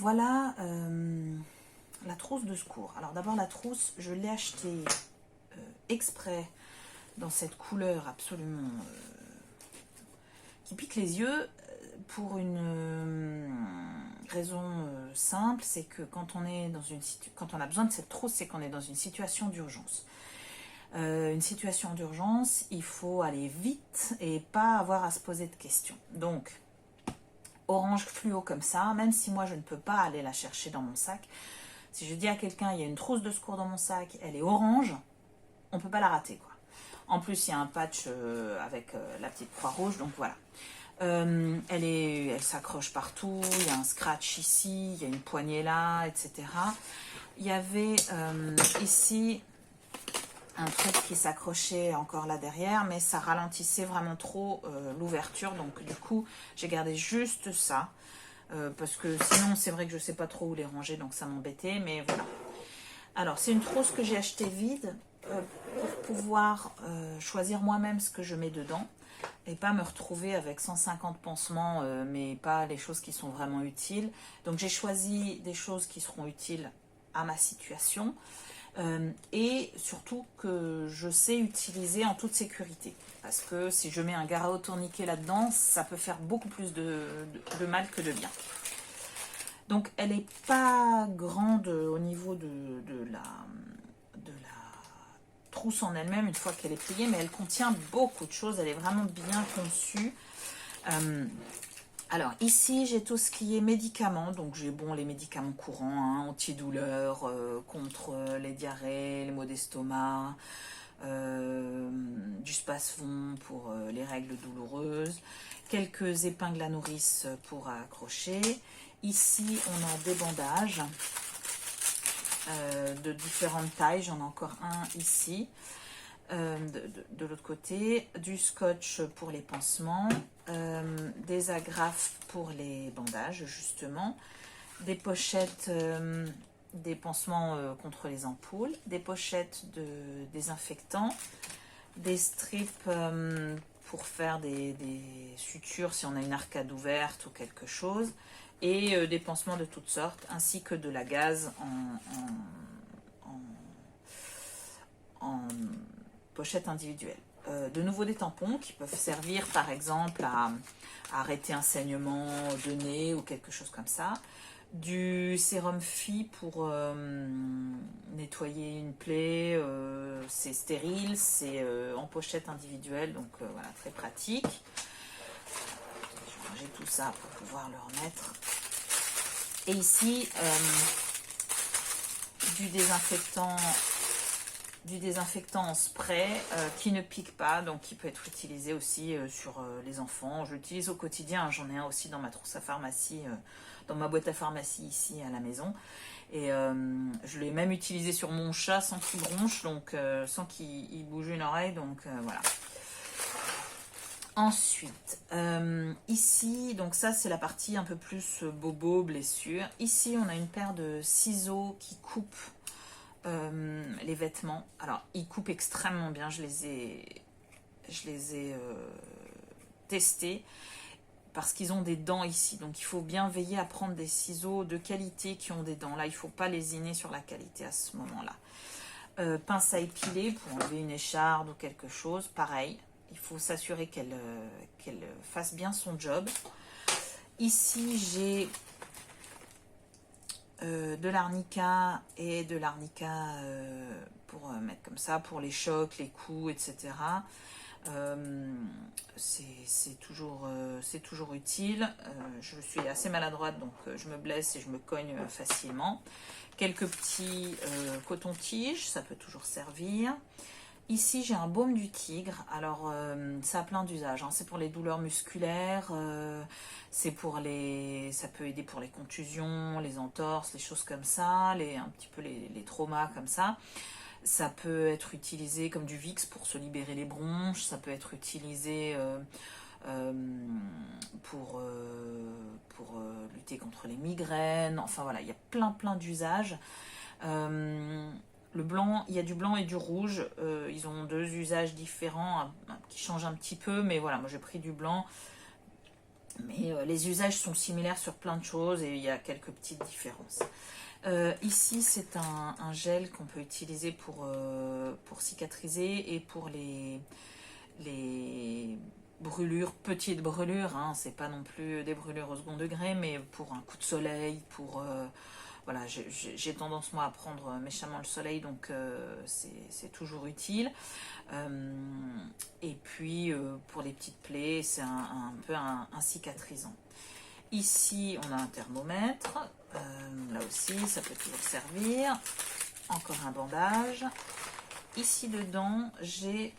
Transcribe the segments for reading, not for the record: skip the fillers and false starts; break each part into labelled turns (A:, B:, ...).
A: voilà la trousse de secours. Alors d'abord la trousse, je l'ai achetée exprès dans cette couleur absolument qui pique les yeux pour une raison simple, c'est que quand on est dans quand on a besoin de cette trousse, c'est qu'on est dans une situation d'urgence. Une situation d'urgence, il faut aller vite et pas avoir à se poser de questions. Donc, orange fluo comme ça, même si moi je ne peux pas aller la chercher dans mon sac, si je dis à quelqu'un il y a une trousse de secours dans mon sac, elle est orange, on ne peut pas la rater, quoi. En plus, il y a un patch avec la petite croix rouge, donc voilà. Elle s'accroche partout, il y a un scratch ici, il y a une poignée là, etc. Il y avait ici un truc qui s'accrochait encore là derrière, mais ça ralentissait vraiment trop l'ouverture, donc du coup j'ai gardé juste ça, parce que sinon c'est vrai que je sais pas trop où les ranger, donc ça m'embêtait, mais voilà. Alors c'est une trousse que j'ai achetée vide pour pouvoir choisir moi-même ce que je mets dedans et pas me retrouver avec 150 pansements, mais pas les choses qui sont vraiment utiles. Donc j'ai choisi des choses qui seront utiles à ma situation. Et surtout que je sais utiliser en toute sécurité. Parce que si je mets un garrot tourniquet là-dedans, ça peut faire beaucoup plus de mal que de bien. Donc elle n'est pas grande au niveau de la trousse en elle-même une fois qu'elle est pliée, mais elle contient beaucoup de choses, elle est vraiment bien conçue. Alors ici j'ai tout ce qui est médicaments, donc j'ai les médicaments courants, hein, antidouleurs, contre les diarrhées, les maux d'estomac, du Spasfon pour les règles douloureuses, quelques épingles à nourrice pour accrocher. Ici on a des bandages de différentes tailles, j'en ai encore un ici. De l'autre côté, du scotch pour les pansements, des agrafes pour les bandages justement, des pochettes, des pansements contre les ampoules, des pochettes de désinfectants, des strips pour faire des sutures si on a une arcade ouverte ou quelque chose, et des pansements de toutes sortes, ainsi que de la gaze en pochette individuelle. De nouveau des tampons qui peuvent servir par exemple à arrêter un saignement de nez ou quelque chose comme ça. Du sérum Phi pour nettoyer une plaie, c'est stérile, c'est en pochette individuelle, donc voilà, très pratique. Je vais ranger tout ça pour pouvoir le remettre. Et ici, du désinfectant en spray qui ne pique pas, donc qui peut être utilisé aussi sur les enfants. Je l'utilise au quotidien, j'en ai un aussi dans ma trousse à pharmacie, dans ma boîte à pharmacie ici à la maison. Et je l'ai même utilisé sur mon chat sans qu'il bronche, donc sans qu'il bouge une oreille, donc voilà. Ensuite, ici, donc ça c'est la partie un peu plus bobo, blessure. Ici on a une paire de ciseaux qui coupent les vêtements. Alors ils coupent extrêmement bien, je les ai testés parce qu'ils ont des dents ici, donc il faut bien veiller à prendre des ciseaux de qualité qui ont des dents. Là il ne faut pas lésiner sur la qualité à ce moment là. Pince à épiler pour enlever une écharde ou quelque chose, pareil, il faut s'assurer qu'elle fasse bien son job. Ici j'ai de l'arnica et de l'arnica pour mettre comme ça, pour les chocs, les coups, etc. C'est toujours utile. Je suis assez maladroite, donc je me blesse et je me cogne facilement. Quelques petits cotons-tiges, ça peut toujours servir. Ici, j'ai un baume du tigre. Alors, ça a plein d'usages, hein. C'est pour les douleurs musculaires, ça peut aider pour les contusions, les entorses, les choses comme ça, un petit peu les traumas comme ça. Ça peut être utilisé comme du Vicks pour se libérer les bronches. Ça peut être utilisé pour lutter contre les migraines. Enfin voilà, il y a plein d'usages. Le blanc, il y a du blanc et du rouge. Ils ont deux usages différents qui changent un petit peu. Mais voilà, moi j'ai pris du blanc Mais les usages sont similaires sur plein de choses et il y a quelques petites différences. Ici, c'est un gel qu'on peut utiliser pour cicatriser et pour les brûlures, petites brûlures, hein, c'est pas non plus des brûlures au second degré, mais pour un coup de soleil, voilà, j'ai tendance moi à prendre méchamment le soleil, donc c'est toujours utile. Et puis pour les petites plaies, c'est un peu un cicatrisant. Ici, on a un thermomètre. Là aussi, ça peut toujours servir. Encore un bandage. Ici, dedans, j'ai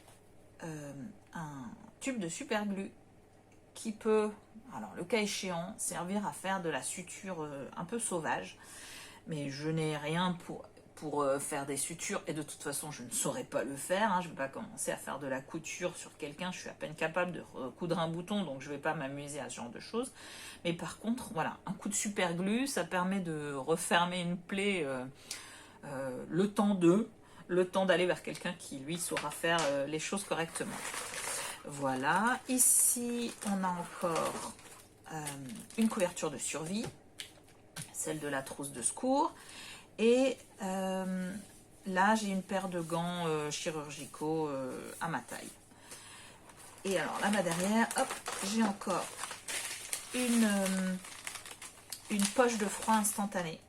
A: un tube de super glue qui peut, alors le cas échéant, servir à faire de la suture un peu sauvage. Mais je n'ai rien pour faire des sutures et de toute façon je ne saurais pas le faire, hein. Je ne vais pas commencer à faire de la couture sur quelqu'un, je suis à peine capable de coudre un bouton, donc je ne vais pas m'amuser à ce genre de choses. Mais par contre, voilà, un coup de super glue, ça permet de refermer une plaie le temps d'aller vers quelqu'un qui lui saura faire les choses correctement. Voilà, ici on a encore une couverture de survie, celle de la trousse de secours. Et là, j'ai une paire de gants chirurgicaux à ma taille. Et alors là-bas derrière, hop, j'ai encore une poche de froid instantané.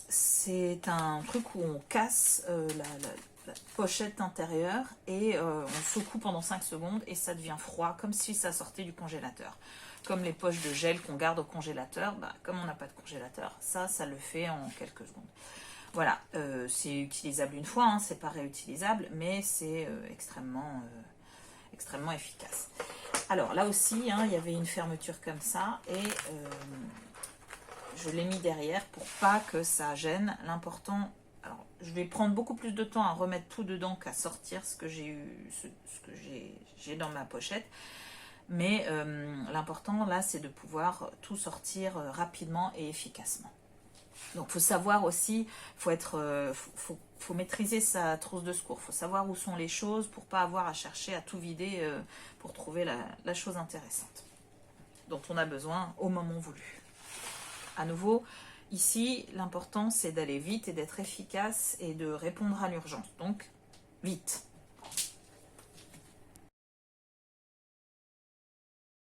A: C'est un truc où on casse la pochette intérieure et on secoue pendant 5 secondes et ça devient froid, comme si ça sortait du congélateur. Comme les poches de gel qu'on garde au congélateur, bah, comme on n'a pas de congélateur, ça le fait en quelques secondes. Voilà, c'est utilisable une fois, hein, c'est pas réutilisable, mais c'est extrêmement efficace. Alors là aussi, hein, il y avait une fermeture comme ça et je l'ai mis derrière pour pas que ça gêne. L'important, alors je vais prendre beaucoup plus de temps à remettre tout dedans qu'à sortir ce que j'ai dans ma pochette. Mais l'important là, c'est de pouvoir tout sortir rapidement et efficacement. Donc, il faut savoir aussi, faut maîtriser sa trousse de secours. Il faut savoir où sont les choses pour pas avoir à chercher à tout vider pour trouver la chose intéressante dont on a besoin au moment voulu. À nouveau, ici, l'important c'est d'aller vite et d'être efficace et de répondre à l'urgence. Donc, vite.